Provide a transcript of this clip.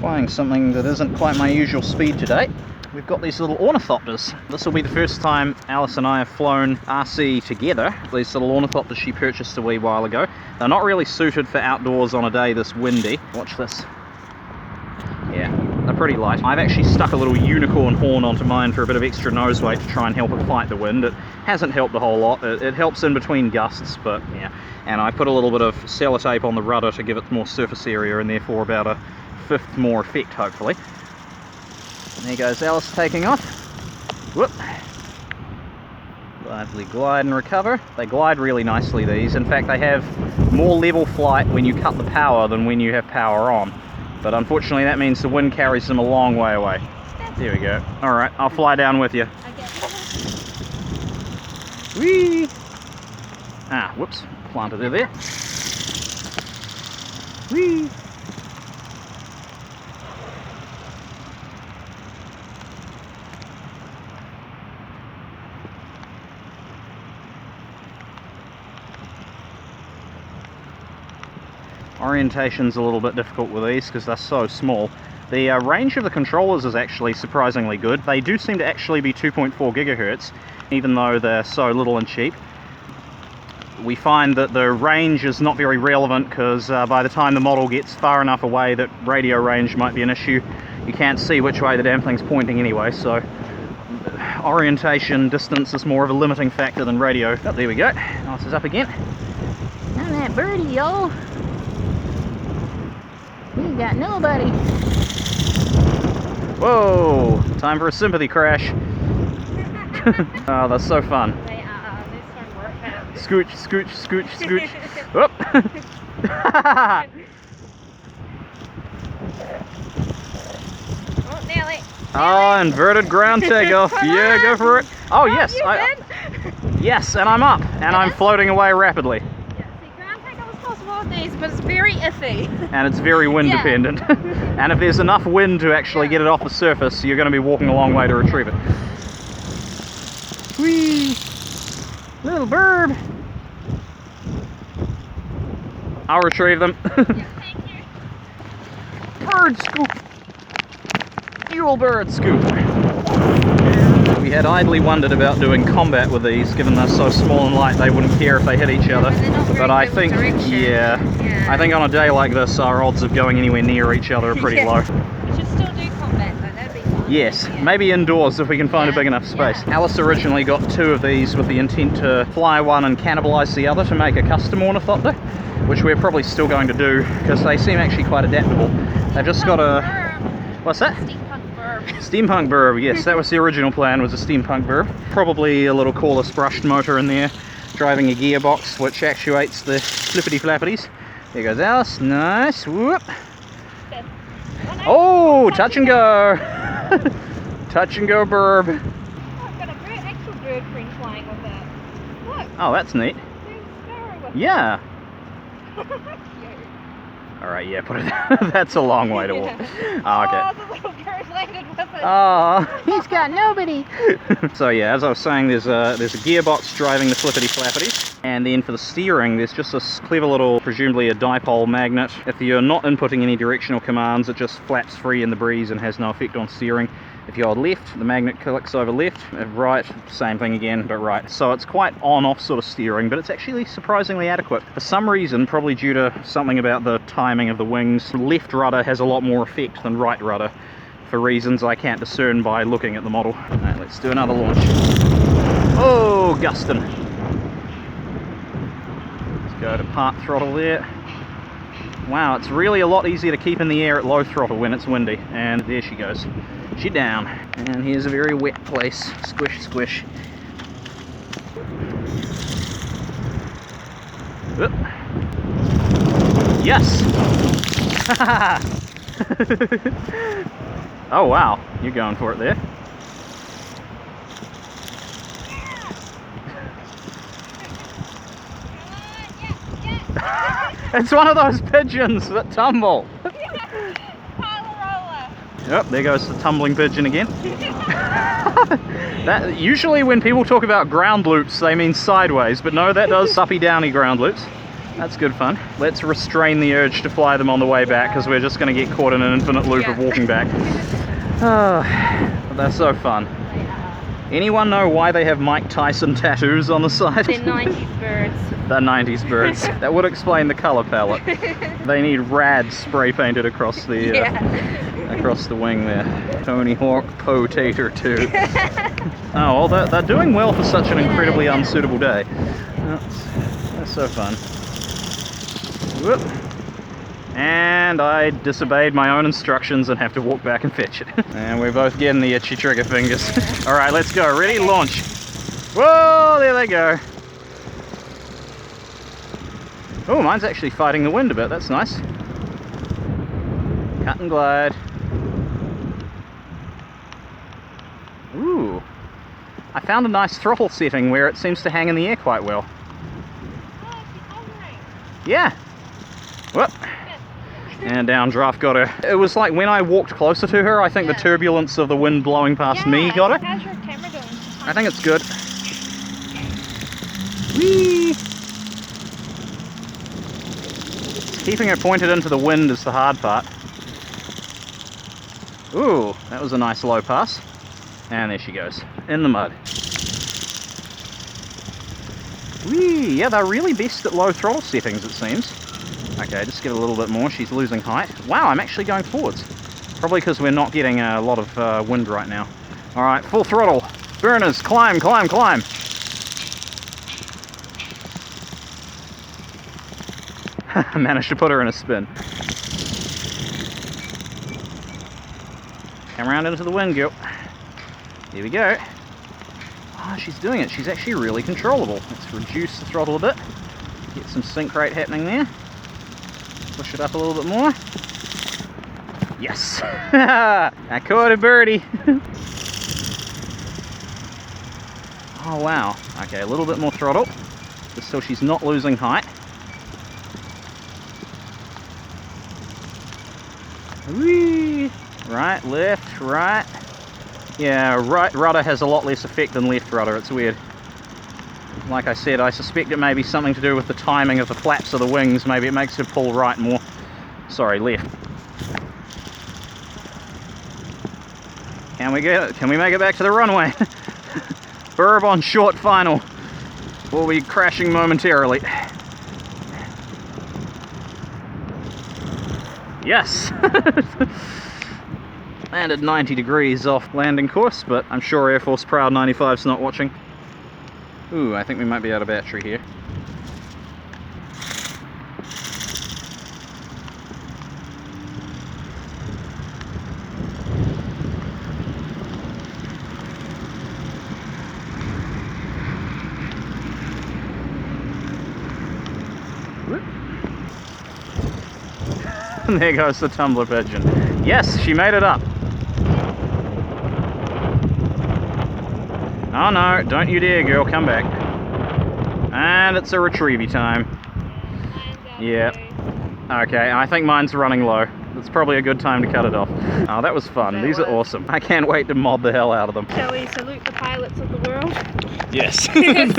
Flying something that isn't quite my usual speed today. We've got these little ornithopters. This will be the first time Alice and I have flown RC together. These little ornithopters she purchased a wee while ago. They're not really suited for outdoors on a day this windy. Watch this. Yeah, they're pretty light. I've actually stuck a little unicorn horn onto mine for a bit of extra nose weight to try and help it fight the wind. It hasn't helped a whole lot. It helps in between gusts, but yeah. And I put a little bit of sellotape on the rudder to give it more surface area and therefore about a fifth more effect, hopefully. And there goes Alice taking off. Whoop. Lively glide and recover. They glide really nicely, these. In fact, they have more level flight when you cut the power than when you have power on. But unfortunately that means the wind carries them a long way away. There we go. Alright, I'll fly down with you. Whee! Ah, whoops. Planted it there. Whee! Orientation's a little bit difficult with these because they're so small. The range of the controllers is actually surprisingly good. They do seem to actually be 2.4 gigahertz, even though they're so little and cheap. We find that the range is not very relevant because by the time the model gets far enough away that radio range might be an issue, you can't see which way the damn thing's pointing anyway, so orientation, distance is more of a limiting factor than radio. Oh, there we go. Alice is up again. I'm that birdie, y'all. We ain't got nobody. Whoa! Time for a sympathy crash. Oh, that's so fun. They are. They're so worth it. Scooch, scooch, scooch, scooch. Whoop! Oh, nearly. Oh, inverted ground takeoff. Yeah, go for it. Oh, yes. Yes, and I'm up. And I'm floating away rapidly. These, but it's very iffy. And it's very wind dependent. And if there's enough wind to actually get it off the surface, you're going to be walking a long way to retrieve it. Whee! Little bird! I'll retrieve them. Thank you. Bird scoop! Mule bird scoop! We had idly wondered about doing combat with these, given they're so small and light they wouldn't care if they hit each other. But I think, I think on a day like this our odds of going anywhere near each other are pretty low. We should still do combat though, that'd be fun. Yes, maybe indoors if we can find a big enough space. Alice originally got 2 of these with the intent to fly one and cannibalize the other to make a custom ornithopter, which we're probably still going to do because they seem actually quite adaptable. They've just got a... What's that? Steampunk burb, yes, that was the original plan, was a steampunk burb. Probably a little cordless brushed motor in there, driving a gearbox which actuates the flippity flappities. There goes Alice, nice, whoop. Oh, touch and go. Touch and go burb. Oh, I've got a actual bird friend flying with that. Look. Oh, that's neat. There's a sparrow with Yeah. Alright, yeah, put it down. That's a long way to walk. Oh, okay. Oh, the little bird landed with it. Oh. He's got nobody. So yeah, as I was saying, there's a gearbox driving the flippity flappities, and then for the steering there's just this clever little, presumably a dipole magnet. If you're not inputting any directional commands, it just flaps free in the breeze and has no effect on steering. If you hold left, the magnet clicks over left. If right, same thing again, but right. So it's quite on-off sort of steering, but it's actually surprisingly adequate. For some reason, probably due to something about the timing of the wings, left rudder has a lot more effect than right rudder, for reasons I can't discern by looking at the model. Alright, let's do another launch. Oh, gustin'. Let's go to part throttle there. Wow, it's really a lot easier to keep in the air at low throttle when it's windy. And there she goes. She's down. And here's a very wet place. Squish, squish. Oop. Yes! Oh wow, you're going for it there. It's one of those pigeons that tumble. Yep, there goes the tumbling pigeon again. That usually when people talk about ground loops they mean sideways, but no, that does uppy downy ground loops. That's good fun. Let's restrain the urge to fly them on the way back because we're just going to get caught in an infinite loop of walking back. Oh, they're so fun. Anyone know why they have Mike Tyson tattoos on the side? They're 90s birds. They're 90s birds. That would explain the colour palette. They need rad spray painted across the across the wing there. Tony Hawk Potato 2. Oh, well, they're doing well for such an incredibly unsuitable day. That's so fun. Whoop. And I disobeyed my own instructions and have to walk back and fetch it. And we're both getting the itchy trigger fingers. All right, let's go. Ready? Launch. Whoa, there they go. Oh, mine's actually fighting the wind a bit. That's nice. Cut and glide. Ooh. I found a nice throttle setting where it seems to hang in the air quite well. Oh, she's hovering. Yeah. Whoop. And downdraft got her. It was like when I walked closer to her, I think the turbulence of the wind blowing past me got her. How's your camera doing? I think it's good. Whee! Keeping it pointed into the wind is the hard part. Ooh, that was a nice low pass. And there she goes, in the mud. Whee! Yeah, they're really best at low throttle settings, it seems. Okay, just get a little bit more. She's losing height. Wow, I'm actually going forwards. Probably because we're not getting a lot of wind right now. All right, full throttle. Burners, climb, climb, climb. I managed to put her in a spin. Come around into the wind, girl. Here we go. Oh, she's doing it. She's actually really controllable. Let's reduce the throttle a bit. Get some sync rate happening there. Push it up a little bit more. Yes! I caught a birdie. Oh wow. Okay, a little bit more throttle, just so she's not losing height. Whee! Right, left, right. Yeah, right rudder has a lot less effect than left rudder. It's weird. Like I said, I suspect it may be something to do with the timing of the flaps of the wings. Maybe it makes her pull right more. Sorry, left. Can we get it? Can we make it back to the runway? Burb on short final. We'll be crashing momentarily. Yes! Landed 90 degrees off landing course, but I'm sure Air Force Proud 95's not watching. Ooh, I think we might be out of battery here. There goes the tumbler pigeon. Yes, she made it up. Oh no, don't you dare, girl, come back. And it's a retrievey time. Yeah. Okay, I think mine's running low. It's probably a good time to cut it off. Oh, that was fun. These are awesome. I can't wait to mod the hell out of them. Shall we salute the pilots of the world? Yes. Yes.